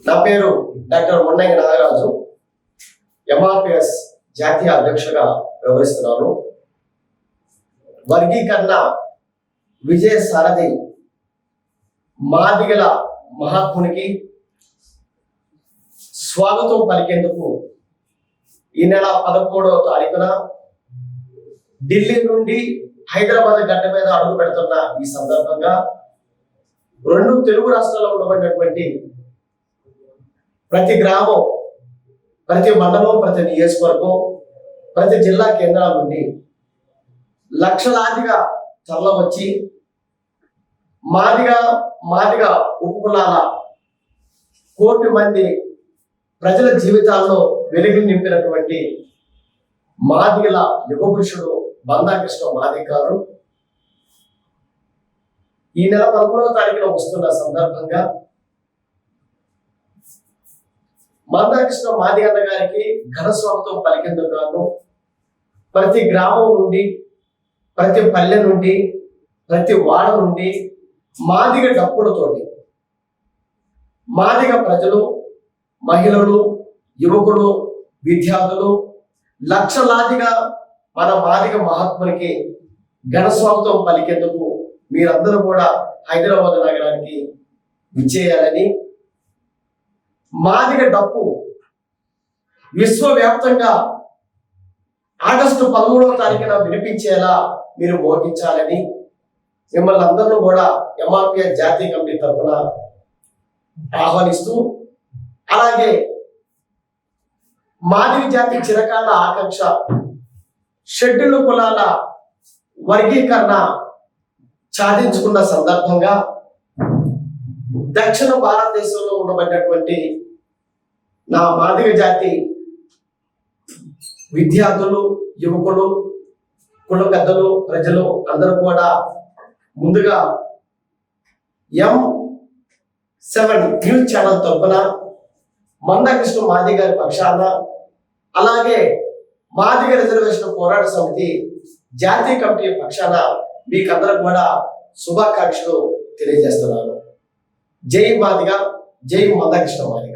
నా పేరు డాక్టర్ మున్నంగి నాగరాజు, ఎంఆర్పిఎస్ జాతీయ అధ్యక్షుడిగా వ్యవహరిస్తున్నాను. వర్గీకరణ విజయ సారథి మాదిగల మహాత్మునికి స్వాగతం పలికేందుకు ఈ నెల 11వ తారీఖున ఢిల్లీ నుండి హైదరాబాద్ గడ్డ మీద అడుగు పెడుతున్న ఈ సందర్భంగా రెండు తెలుగు రాష్ట్రాల్లో ఉండబడినటువంటి ప్రతి గ్రామం, ప్రతి మండలం, ప్రతి నియోజకవర్గం, ప్రతి జిల్లా కేంద్రాల నుండి లక్షలాదిగా తరలివచ్చి మాదిగ ఉపకులాల 1 కోటి మంది ప్రజల జీవితాల్లో వెలుగు నింపినటువంటి మాదిగల యుగపురుషుడు బందాకృష్ణ మాదిగ గారు ఈ నెల 11వ తారీఖున వస్తున్న సందర్భంగా బందాకృష్ణ మాదిగ గారికి ఘన స్వాగతం పలికేందుకు గాను ప్రతి గ్రామం నుండి, ప్రతి పల్లె నుండి, ప్రతి వాడ నుండి మాదిగ డప్పులతోటి మాదిగ ప్రజలు, మహిళలు, యువకులు, విద్యార్థులు లక్షలాదిగా మన మాదిగ మహాత్మునికి ఘన స్వాగతం పలికేందుకు మీరందరూ కూడా హైదరాబాద్ నగరానికి విచ్చేయాలని, మాదిగ డప్పు విశ్వవ్యాప్తంగా ఆగస్టు 13వ తారీఖున వినిపించేలా మీరు మోగించాలని మిమ్మల్ని అందరూ కూడా ఎంఆర్పిఎస్ జాతీయ కమిటీ తరఫున ఆహ్వానిస్తూ, అలాగే మాదిగ జాతి చిరకాల ఆకాంక్ష షెడ్యూల్ కులాల వర్గీకరణ సాధించుకున్న సందర్భంగా దక్షిణ భారతదేశంలో ఉండబడినటువంటి నా మాదిగ జాతి విద్యార్థులు, యువకులు, కుల పెద్దలు, ప్రజలు అందరూ కూడా ముందుగా M7 న్యూస్ ఛానల్ తరఫున మందాకృష్ణ మాదిగ గారి పక్షాన, అలాగే మాదిగ రిజర్వేషన్ పోరాట సమితి జాతీయ కమిటీ పక్షాన మీకందరూ కూడా శుభాకాంక్షలు తెలియజేస్తున్నాను. జై మాదిగ, జై మందాకృష్ణ మాదిగ.